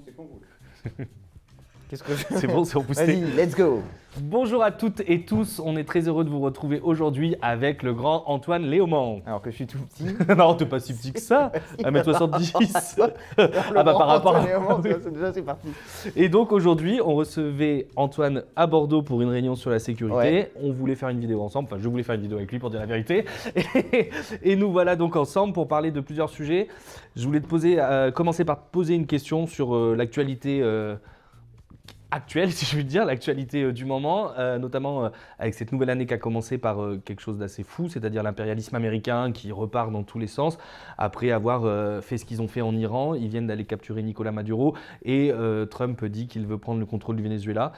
c'est quand vous voulez. Qu'est-ce que je... C'est bon, c'est repoussé. Vas-y, let's go. Bonjour à toutes et tous, on est très heureux de vous retrouver aujourd'hui avec le grand Antoine Léaumont. Alors que je suis tout petit. Non, t'es pas si petit que ça, 1m70. Ah bah par rapport à... Déjà, c'est parti. Et donc aujourd'hui, on recevait Antoine à Bordeaux pour une réunion sur la sécurité. Ouais. On voulait faire une vidéo ensemble, enfin je voulais faire une vidéo avec lui pour dire la vérité. Et nous voilà donc ensemble pour parler de plusieurs sujets. Je voulais commencer par te poser une question sur l'actualité actuelle, si je puis dire, l'actualité du moment, notamment avec cette nouvelle année qui a commencé par quelque chose d'assez fou, c'est-à-dire l'impérialisme américain qui repart dans tous les sens. Après avoir fait ce qu'ils ont fait en Iran, ils viennent d'aller capturer Nicolás Maduro et Trump dit qu'il veut prendre le contrôle du Venezuela.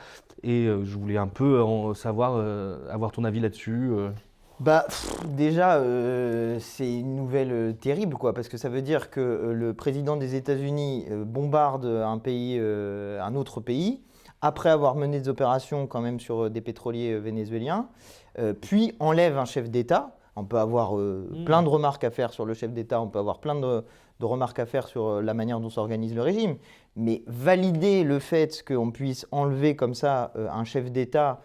Et je voulais un peu avoir ton avis là-dessus. Déjà, c'est une nouvelle terrible, quoi, parce que ça veut dire que le président des États-Unis bombarde un autre pays, après avoir mené des opérations quand même sur des pétroliers vénézuéliens, puis enlève un chef d'État. On peut avoir plein de remarques à faire sur le chef d'État, on peut avoir plein de remarques à faire sur la manière dont s'organise le régime, mais valider le fait qu'on puisse enlever comme ça un chef d'État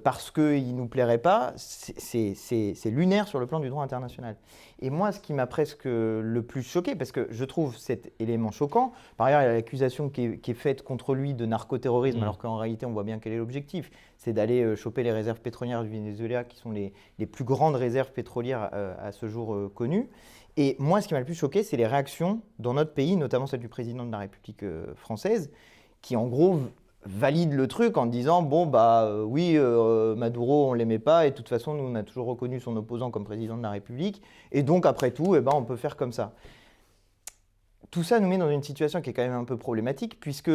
parce qu'il ne nous plairait pas, c'est lunaire sur le plan du droit international. Et moi, ce qui m'a presque le plus choqué, parce que je trouve cet élément choquant, par ailleurs, il y a l'accusation qui est faite contre lui de narcoterrorisme, alors qu'en réalité, on voit bien quel est l'objectif. C'est d'aller choper les réserves pétrolières du Venezuela, qui sont les plus grandes réserves pétrolières à ce jour connues. Et moi, ce qui m'a le plus choqué, c'est les réactions dans notre pays, notamment celle du président de la République française, qui en gros valide le truc en disant oui, Maduro on l'aimait pas et de toute façon nous on a toujours reconnu son opposant comme président de la République et donc après tout on peut faire comme ça. Tout ça nous met dans une situation qui est quand même un peu problématique puisque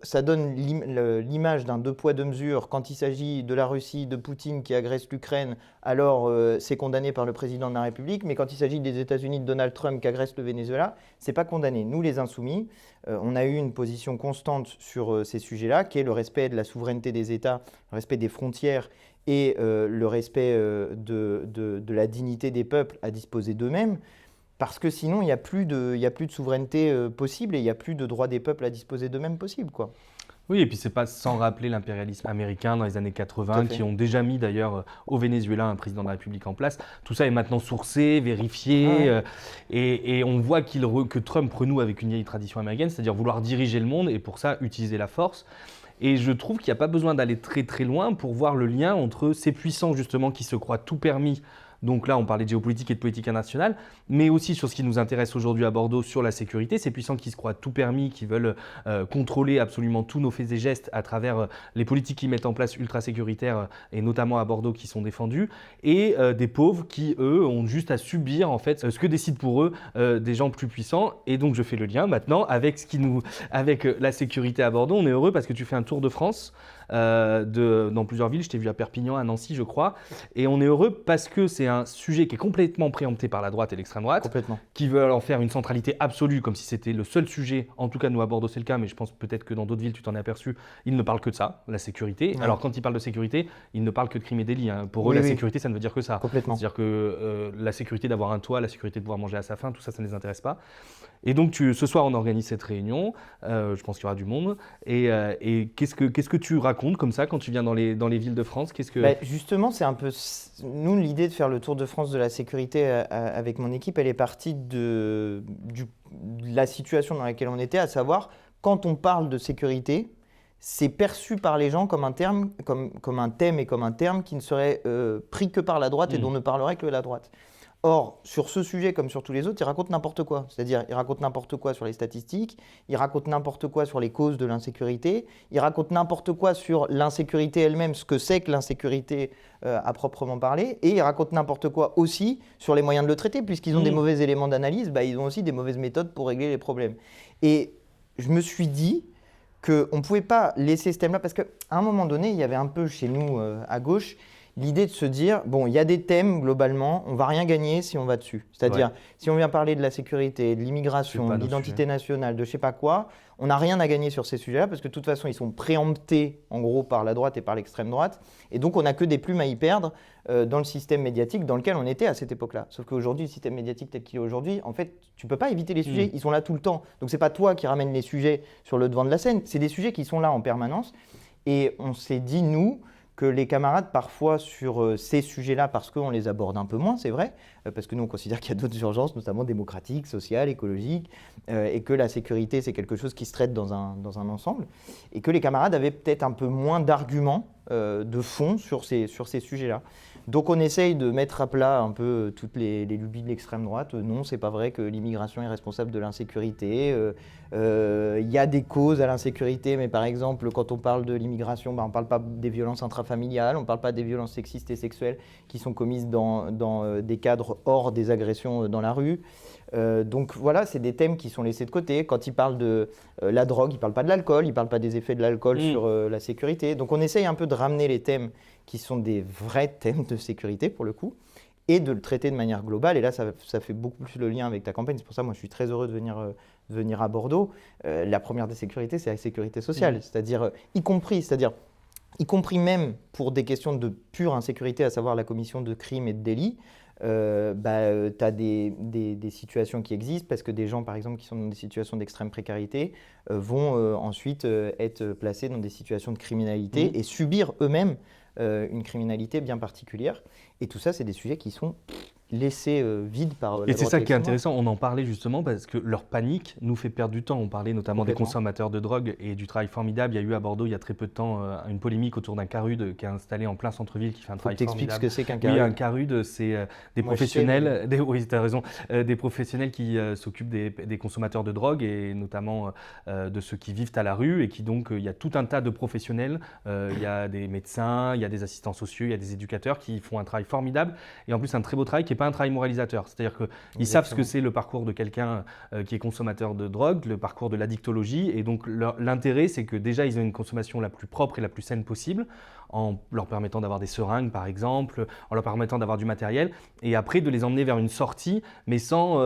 ça donne l'image d'un deux poids deux mesures. Quand il s'agit de la Russie, de Poutine qui agresse l'Ukraine, alors c'est condamné par le président de la République, mais quand il s'agit des États-Unis de Donald Trump qui agresse le Venezuela, c'est pas condamné. Nous les insoumis, on a eu une position constante sur ces sujets-là, qui est le respect de la souveraineté des États, le respect des frontières et le respect de la dignité des peuples à disposer d'eux-mêmes. Parce que sinon, il n'y a plus de souveraineté possible et il n'y a plus de droit des peuples à disposer d'eux-mêmes possible, quoi. Oui, et puis c'est pas sans rappeler l'impérialisme américain dans les années 80, qui ont déjà mis d'ailleurs au Venezuela un président de la République en place. Tout ça est maintenant sourcé, vérifié, et on voit que Trump renoue avec une vieille tradition américaine, c'est-à-dire vouloir diriger le monde et pour ça utiliser la force. Et je trouve qu'il n'y a pas besoin d'aller très très loin pour voir le lien entre ces puissants justement qui se croient tout permis. Donc là, on parlait de géopolitique et de politique internationale, mais aussi sur ce qui nous intéresse aujourd'hui à Bordeaux, sur la sécurité. Ces puissants qui se croient tout permis, qui veulent contrôler absolument tous nos faits et gestes à travers les politiques qu'ils mettent en place ultra sécuritaires, et notamment à Bordeaux qui sont défendues, et des pauvres qui, eux, ont juste à subir en fait ce que décident pour eux des gens plus puissants. Et donc, je fais le lien maintenant avec la sécurité à Bordeaux. On est heureux parce que tu fais un tour de France dans plusieurs villes. Je t'ai vu à Perpignan, à Nancy, je crois. Et on est heureux parce que c'est un sujet qui est complètement préempté par la droite et l'extrême droite, qui veulent en faire une centralité absolue, comme si c'était le seul sujet. En tout cas, nous, à Bordeaux, c'est le cas, mais je pense peut-être que dans d'autres villes, tu t'en es aperçu, ils ne parlent que de ça, la sécurité. Ouais. Alors, quand ils parlent de sécurité, ils ne parlent que de crimes et délits. Hein. Pour eux, la sécurité, ça ne veut dire que ça. C'est-à-dire que la sécurité d'avoir un toit, la sécurité de pouvoir manger à sa faim, tout ça, ça ne les intéresse pas. Et donc, ce soir, on organise cette réunion. Je pense qu'il y aura du monde. Et qu'est-ce que tu racontes comme ça quand tu viens dans les villes de France? Justement, c'est un peu... Nous, l'idée de faire le tour de France de la sécurité avec mon équipe, elle est partie de la situation dans laquelle on était, à savoir, quand on parle de sécurité, c'est perçu par les gens comme un terme, comme un thème et comme un terme qui ne serait pris que par la droite et dont ne parlerait que la droite. Or, sur ce sujet, comme sur tous les autres, ils racontent n'importe quoi. C'est-à-dire, ils racontent n'importe quoi sur les statistiques, ils racontent n'importe quoi sur les causes de l'insécurité, ils racontent n'importe quoi sur l'insécurité elle-même, ce que c'est que l'insécurité à proprement parler, et ils racontent n'importe quoi aussi sur les moyens de le traiter, puisqu'ils ont des mauvais éléments d'analyse, ils ont aussi des mauvaises méthodes pour régler les problèmes. Et je me suis dit qu'on ne pouvait pas laisser ce thème-là, parce qu'à un moment donné, il y avait un peu chez nous, à gauche, l'idée de se dire, bon, il y a des thèmes, globalement, on ne va rien gagner si on va dessus. C'est-à-dire, si on vient parler de la sécurité, de l'immigration, de l'identité nationale, de je ne sais pas quoi, on n'a rien à gagner sur ces sujets-là parce que de toute façon, ils sont préemptés, en gros, par la droite et par l'extrême droite. Et donc, on n'a que des plumes à y perdre dans le système médiatique dans lequel on était à cette époque-là. Sauf qu'aujourd'hui, le système médiatique tel qu'il est aujourd'hui, en fait, tu ne peux pas éviter les sujets, ils sont là tout le temps. Donc, ce n'est pas toi qui ramènes les sujets sur le devant de la scène, c'est des sujets qui sont là en permanence. Et on s'est dit, nous, que les camarades, parfois, sur ces sujets-là, parce qu'on les aborde un peu moins, c'est vrai, parce que nous, on considère qu'il y a d'autres urgences, notamment démocratiques, sociales, écologiques, et que la sécurité, c'est quelque chose qui se traite dans un ensemble, et que les camarades avaient peut-être un peu moins d'arguments de fond sur ces sujets-là. Donc on essaye de mettre à plat un peu toutes les lubies de l'extrême droite. Non, c'est pas vrai que l'immigration est responsable de l'insécurité. Il y a des causes à l'insécurité, mais par exemple, quand on parle de l'immigration, on ne parle pas des violences intrafamiliales, on ne parle pas des violences sexistes et sexuelles qui sont commises dans des cadres hors des agressions dans la rue. Donc voilà, c'est des thèmes qui sont laissés de côté. Quand il parle de la drogue, il ne parle pas de l'alcool, il ne parle pas des effets de l'alcool sur la sécurité. Donc on essaye un peu de ramener les thèmes qui sont des vrais thèmes de sécurité pour le coup, et de le traiter de manière globale. Et là, ça fait beaucoup plus le lien avec ta campagne. C'est pour ça, moi, je suis très heureux de venir à Bordeaux. La première des sécurités, c'est la sécurité sociale, c'est-à-dire y compris même pour des questions de pure insécurité, à savoir la commission de crimes et de délits. Tu as des situations qui existent parce que des gens, par exemple, qui sont dans des situations d'extrême précarité vont ensuite être placés dans des situations de criminalité et subir eux-mêmes une criminalité bien particulière. Et tout ça, c'est des sujets qui sont laissés vides par la droite. Et c'est ça qui est intéressant, on en parlait justement parce que leur panique nous fait perdre du temps. On parlait notamment des consommateurs de drogue et du travail formidable. Il y a eu à Bordeaux, il y a très peu de temps, une polémique autour d'un CARUD qui est installé en plein centre-ville, qui fait un travail formidable. T'expliques ce que c'est qu'un CARUD. Oui, un CARUD, c'est des professionnels, oui, tu as raison, des professionnels qui s'occupent des consommateurs de drogue et notamment de ceux qui vivent à la rue et qui donc, il y a tout un tas de professionnels, il y a des médecins, il y a des assistants sociaux, il y a des éducateurs qui font un travail formidable et en plus un très beau travail qui n'est pas un travail moralisateur. C'est-à-dire qu'ils savent ce que c'est le parcours de quelqu'un qui est consommateur de drogue, le parcours de l'addictologie. Et donc l'intérêt, c'est que déjà, ils ont une consommation la plus propre et la plus saine possible, en leur permettant d'avoir des seringues, par exemple, en leur permettant d'avoir du matériel, et après de les emmener vers une sortie, mais sans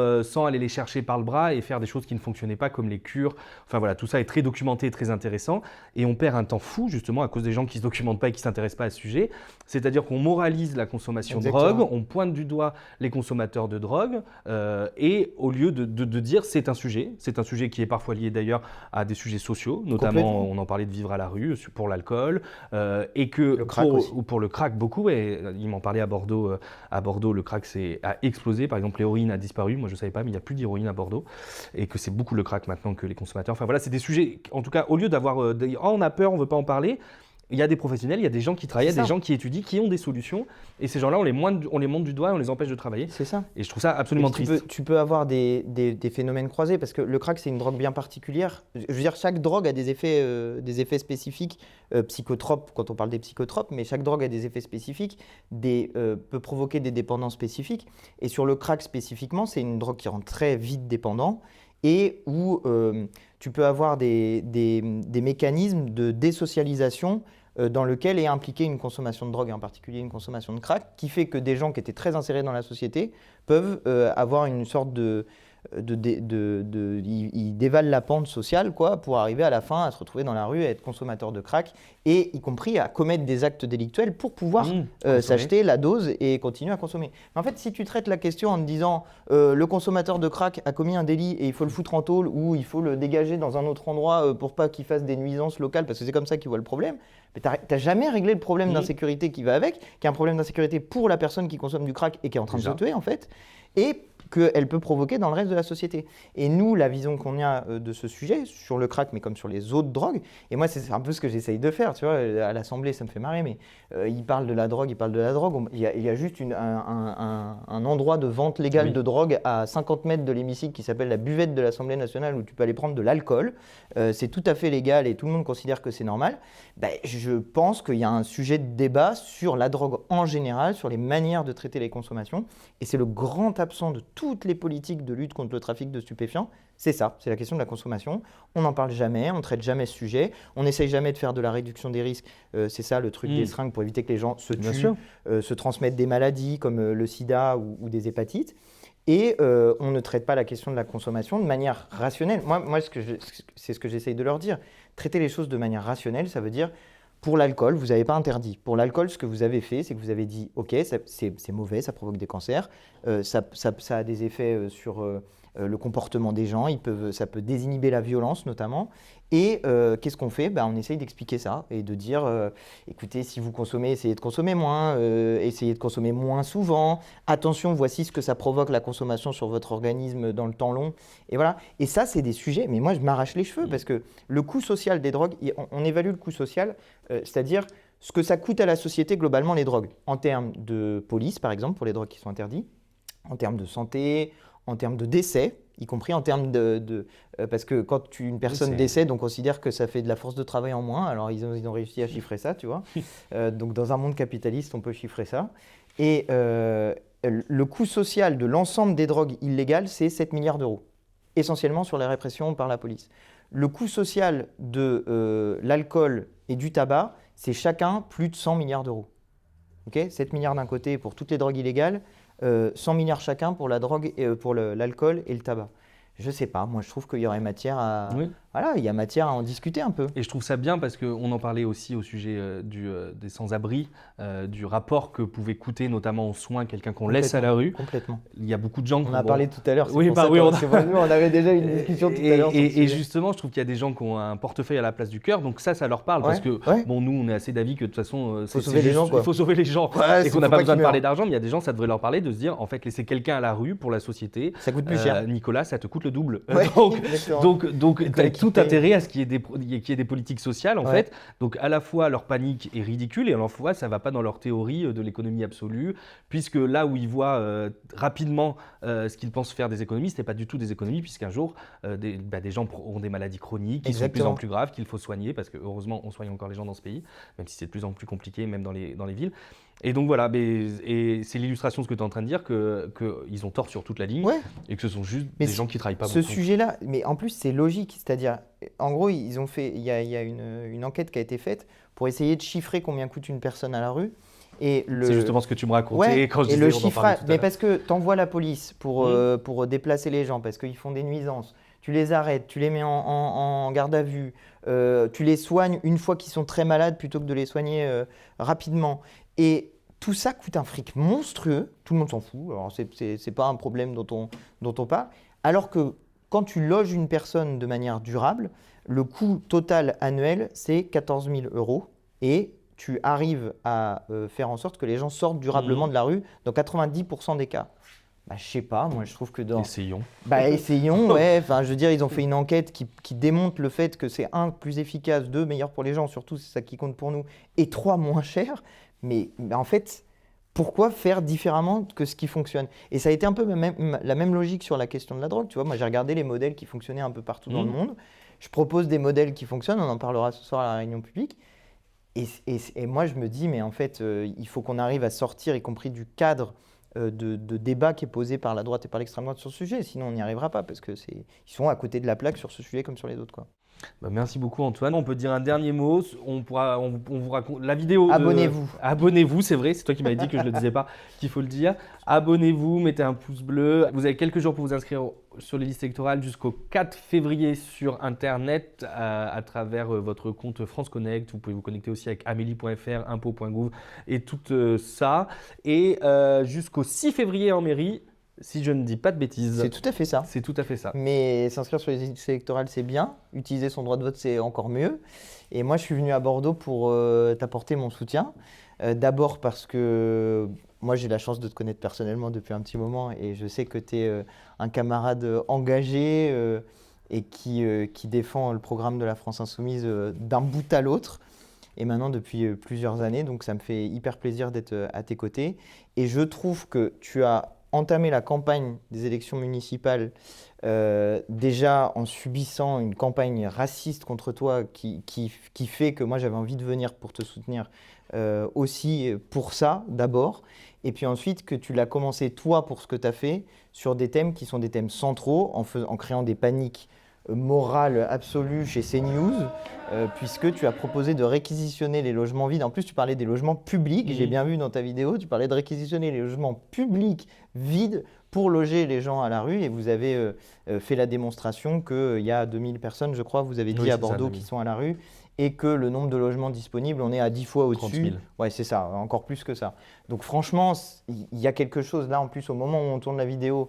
aller les chercher par le bras et faire des choses qui ne fonctionnaient pas, comme les cures. Enfin voilà, tout ça est très documenté et très intéressant. Et on perd un temps fou, justement, à cause des gens qui ne se documentent pas et qui ne s'intéressent pas à ce sujet. C'est-à-dire qu'on moralise la consommation de drogue, on pointe du doigt les consommateurs de drogue, et au lieu de dire c'est un sujet qui est parfois lié d'ailleurs à des sujets sociaux, notamment on en parlait de vivre à la rue pour l'alcool, et que pour le crack beaucoup, et il m'en parlait à Bordeaux, le crack a explosé, par exemple l'héroïne a disparu, moi je ne savais pas, mais il n'y a plus d'héroïne à Bordeaux, et que c'est beaucoup le crack maintenant que les consommateurs, enfin voilà, c'est des sujets, en tout cas au lieu d'avoir, on a peur, on ne veut pas en parler, il y a des professionnels, il y a des gens qui travaillent, il y a des gens qui étudient, qui ont des solutions. Et ces gens-là, on les monte du doigt et on les empêche de travailler. C'est ça. Et je trouve ça absolument triste. Tu peux avoir des phénomènes croisés parce que le crack, c'est une drogue bien particulière. Je veux dire, chaque drogue a des effets spécifiques psychotropes, quand on parle des psychotropes, mais chaque drogue a des effets spécifiques, peut provoquer des dépendances spécifiques. Et sur le crack spécifiquement, c'est une drogue qui rend très vite dépendant et où tu peux avoir des mécanismes de désocialisation dans lequel est impliquée une consommation de drogue, et en particulier une consommation de crack, qui fait que des gens qui étaient très insérés dans la société peuvent avoir une sorte ils dévalent la pente sociale pour arriver à la fin à se retrouver dans la rue, à être consommateur de crack, et y compris à commettre des actes délictuels pour pouvoir s'acheter la dose et continuer à consommer. Mais en fait, si tu traites la question en te disant le consommateur de crack a commis un délit et il faut le foutre en tôle ou il faut le dégager dans un autre endroit pour pas qu'il fasse des nuisances locales, parce que c'est comme ça qu'il voit le problème, mais tu n'as jamais réglé le problème d'insécurité qui va avec, qui est un problème d'insécurité pour la personne qui consomme du crack et qui est en train de se tuer en fait, et qu'elle peut provoquer dans le reste de la société. Et nous, la vision qu'on a de ce sujet, sur le crack, mais comme sur les autres drogues, et moi, c'est un peu ce que j'essaye de faire, tu vois, à l'Assemblée, ça me fait marrer, mais ils parlent de la drogue, il y a juste un endroit de vente légale de drogue à 50 mètres de l'hémicycle qui s'appelle la buvette de l'Assemblée nationale, où tu peux aller prendre de l'alcool. C'est tout à fait légal et tout le monde considère que c'est normal. Je pense qu'il y a un sujet de débat sur la drogue en général, sur les manières de traiter les consommations, et c'est le grand absent de toutes les politiques de lutte contre le trafic de stupéfiants, c'est ça, c'est la question de la consommation. On n'en parle jamais, on ne traite jamais ce sujet, on n'essaye jamais de faire de la réduction des risques. C'est ça le truc des seringues pour éviter que les gens se tuent, se transmettent des maladies comme le sida ou des hépatites. Et on ne traite pas la question de la consommation de manière rationnelle. Moi c'est ce que j'essaye de leur dire. Traiter les choses de manière rationnelle, ça veut dire, pour l'alcool, vous n'avez pas interdit. Pour l'alcool, ce que vous avez fait, c'est que vous avez dit, OK, c'est mauvais, ça provoque des cancers, ça a des effets sur le comportement des gens, ça peut désinhiber la violence notamment. Et qu'est-ce qu'on fait ? On essaye d'expliquer ça et de dire, écoutez, si vous consommez, essayez de consommer moins, essayez de consommer moins souvent. Attention, voici ce que ça provoque la consommation sur votre organisme dans le temps long. Et voilà. Et ça, c'est des sujets, mais moi, je m'arrache les cheveux parce que le coût social des drogues, on évalue le coût social, c'est-à-dire ce que ça coûte à la société globalement les drogues, en termes de police, par exemple, pour les drogues qui sont interdites, en termes de santé, en termes de décès, y compris en termes parce que quand une personne décède, on considère que ça fait de la force de travail en moins. Alors, ils ont réussi à chiffrer ça, tu vois. Donc, dans un monde capitaliste, on peut chiffrer ça. Et le coût social de l'ensemble des drogues illégales, c'est 7 milliards d'euros, essentiellement sur les répressions par la police. Le coût social de l'alcool et du tabac, c'est chacun plus de 100 milliards d'euros. Okay, 7 milliards d'un côté pour toutes les drogues illégales, 100 milliards chacun pour la drogue, pour l'alcool et le tabac. Je sais pas, moi je trouve qu'il y aurait matière à... Oui. Voilà, il y a matière à en discuter un peu. Et je trouve ça bien parce qu'on en parlait aussi au sujet des sans-abri, du rapport que pouvait coûter notamment aux soins quelqu'un qu'on laisse à la rue. Complètement. Il y a beaucoup de gens On a parlé tout à l'heure. Oui, on avait déjà une discussion tout à l'heure. Et justement, je trouve qu'il y a des gens qui ont un portefeuille à la place du cœur, donc ça leur parle parce que bon, nous, on est assez d'avis que de toute façon, il faut sauver les gens et qu'on n'a pas besoin de parler d'argent, mais il y a des gens, ça devrait leur parler de se dire, en fait, laisser quelqu'un à la rue pour la société, ça coûte plus cher. Nicolas, ça te coûte le double. Ouais, donc tu as tout intérêt à ce qu'il y ait des politiques sociales, en fait. Donc, à la fois, leur panique est ridicule et à la fois, ça ne va pas dans leur théorie de l'économie absolue, puisque là où ils voient rapidement ce qu'ils pensent faire des économies, ce n'est pas du tout des économies, puisqu'un jour, des gens ont des maladies chroniques qui sont de plus en plus graves, qu'il faut soigner, parce que heureusement, on soigne encore les gens dans ce pays, même si c'est de plus en plus compliqué, même dans les villes. Et donc voilà, et c'est l'illustration de ce que tu es en train de dire, qu'ils ont tort sur toute la ligne et que ce sont juste des gens qui ne travaillent pas beaucoup. Ce sujet-là, mais en plus c'est logique, c'est-à-dire, en gros, ils ont fait, il y a une enquête qui a été faite pour essayer de chiffrer combien coûte une personne à la rue. C'est justement ce que tu me racontais quand je disais le chiffrage, mais parce que tu envoies la police pour déplacer les gens, parce qu'ils font des nuisances, tu les arrêtes, tu les mets en garde à vue, tu les soignes une fois qu'ils sont très malades plutôt que de les soigner rapidement. Et tout ça coûte un fric monstrueux, tout le monde s'en fout, alors c'est pas un problème dont on parle, alors que quand tu loges une personne de manière durable, le coût total annuel c'est 14 000 € et tu arrives à faire en sorte que les gens sortent durablement de la rue dans 90% des cas. Je sais pas, moi je trouve que Essayons. Essayons, ouais. Enfin, je veux dire, ils ont fait une enquête qui démontre le fait que c'est 1, plus efficace, 2, meilleur pour les gens, surtout c'est ça qui compte pour nous, et 3, moins cher. Mais en fait, pourquoi faire différemment que ce qui fonctionne ? Et ça a été un peu la même logique sur la question de la drogue. Tu vois, moi j'ai regardé les modèles qui fonctionnaient un peu partout dans le monde. Je propose des modèles qui fonctionnent, on en parlera ce soir à la réunion publique. Et moi je me dis, mais en fait, il faut qu'on arrive à sortir, y compris du cadre de débat qui est posé par la droite et par l'extrême droite sur ce sujet. Sinon on n'y arrivera pas, parce qu'ils sont à côté de la plaque sur ce sujet comme sur les autres, quoi. Merci beaucoup Antoine. On peut dire un dernier mot. On vous raconte la vidéo. Abonnez-vous. Abonnez-vous, c'est vrai. C'est toi qui m'avais dit que je ne le disais pas, qu'il faut le dire. Abonnez-vous, mettez un pouce bleu. Vous avez quelques jours pour vous inscrire sur les listes électorales jusqu'au 4 février sur Internet à travers votre compte France Connect. Vous pouvez vous connecter aussi avec amélie.fr, impôts.gouv et tout ça. Et jusqu'au 6 février en mairie. Si je ne dis pas de bêtises. C'est tout à fait ça. C'est tout à fait ça. Mais s'inscrire sur les listes électorales, c'est bien. Utiliser son droit de vote, c'est encore mieux. Et moi, je suis venu à Bordeaux pour t'apporter mon soutien. D'abord parce que moi, j'ai la chance de te connaître personnellement depuis un petit moment et je sais que tu es un camarade engagé et qui défend le programme de la France Insoumise d'un bout à l'autre. Et maintenant depuis plusieurs années. Donc, ça me fait hyper plaisir d'être à tes côtés. Et je trouve que tu as entamé la campagne des élections municipales déjà en subissant une campagne raciste contre toi qui fait que moi j'avais envie de venir pour te soutenir aussi pour ça d'abord, et puis ensuite que tu l'as commencé toi pour ce que tu as fait sur des thèmes qui sont des thèmes centraux en créant des paniques morales absolues chez CNews, puisque tu as proposé de réquisitionner les logements vides. En plus, tu parlais des logements publics, j'ai bien vu dans ta vidéo, tu parlais de réquisitionner les logements publics vides pour loger les gens à la rue, et vous avez fait la démonstration qu'il y a 2000 personnes, je crois, vous avez dit à Bordeaux, qui sont à la rue, et que le nombre de logements disponibles, on est à 10 fois au-dessus. 30 000. Ouais, c'est ça, encore plus que ça. Donc franchement, il y a quelque chose là, en plus, au moment où on tourne la vidéo,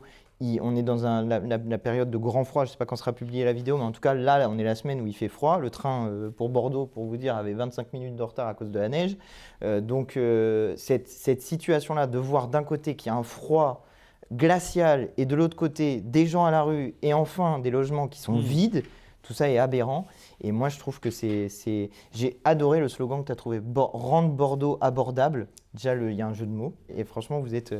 on est dans la période de grand froid, je ne sais pas quand sera publiée la vidéo, mais en tout cas, là, on est la semaine où il fait froid. Le train pour Bordeaux, pour vous dire, avait 25 minutes de retard à cause de la neige. Donc cette situation-là, de voir d'un côté qu'il y a un froid glacial et de l'autre côté, des gens à la rue et enfin des logements qui sont vides, tout ça est aberrant. Et moi, je trouve que j'ai adoré le slogan que tu as trouvé, rendre Bordeaux abordable. Déjà, il y a un jeu de mots. Et franchement, vous êtes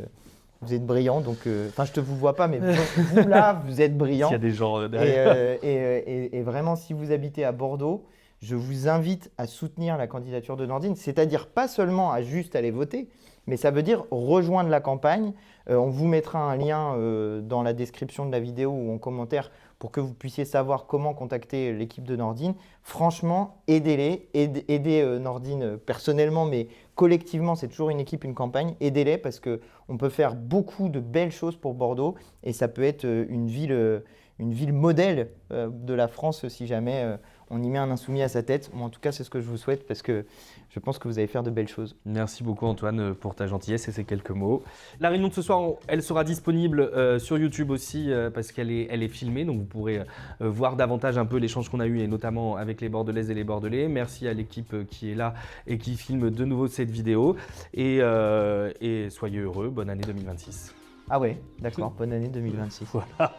brillant. Donc, je ne vous vois pas, mais vous là, vous êtes brillant. Il y a des gens derrière. Et vraiment, si vous habitez à Bordeaux, je vous invite à soutenir la candidature de Nordine. C'est-à-dire pas seulement à juste aller voter, mais ça veut dire rejoindre la campagne. On vous mettra un lien dans la description de la vidéo ou en commentaire pour que vous puissiez savoir comment contacter l'équipe de Nordine. Franchement, aidez-les, aidez Nordine personnellement, mais collectivement, c'est toujours une équipe, une campagne. Aidez-les parce qu'on peut faire beaucoup de belles choses pour Bordeaux et ça peut être une ville modèle de la France si jamais on y met un insoumis à sa tête. Moi, en tout cas, c'est ce que je vous souhaite parce que je pense que vous allez faire de belles choses. Merci beaucoup Antoine pour ta gentillesse et ces quelques mots. La réunion de ce soir, elle sera disponible sur YouTube aussi parce qu'elle est filmée, donc vous pourrez voir davantage un peu l'échange qu'on a eu et notamment avec les Bordelaises et les Bordelais. Merci à l'équipe qui est là et qui filme de nouveau cette vidéo et soyez heureux, bonne année 2026. Ah ouais, d'accord, bonne année 2026. Voilà.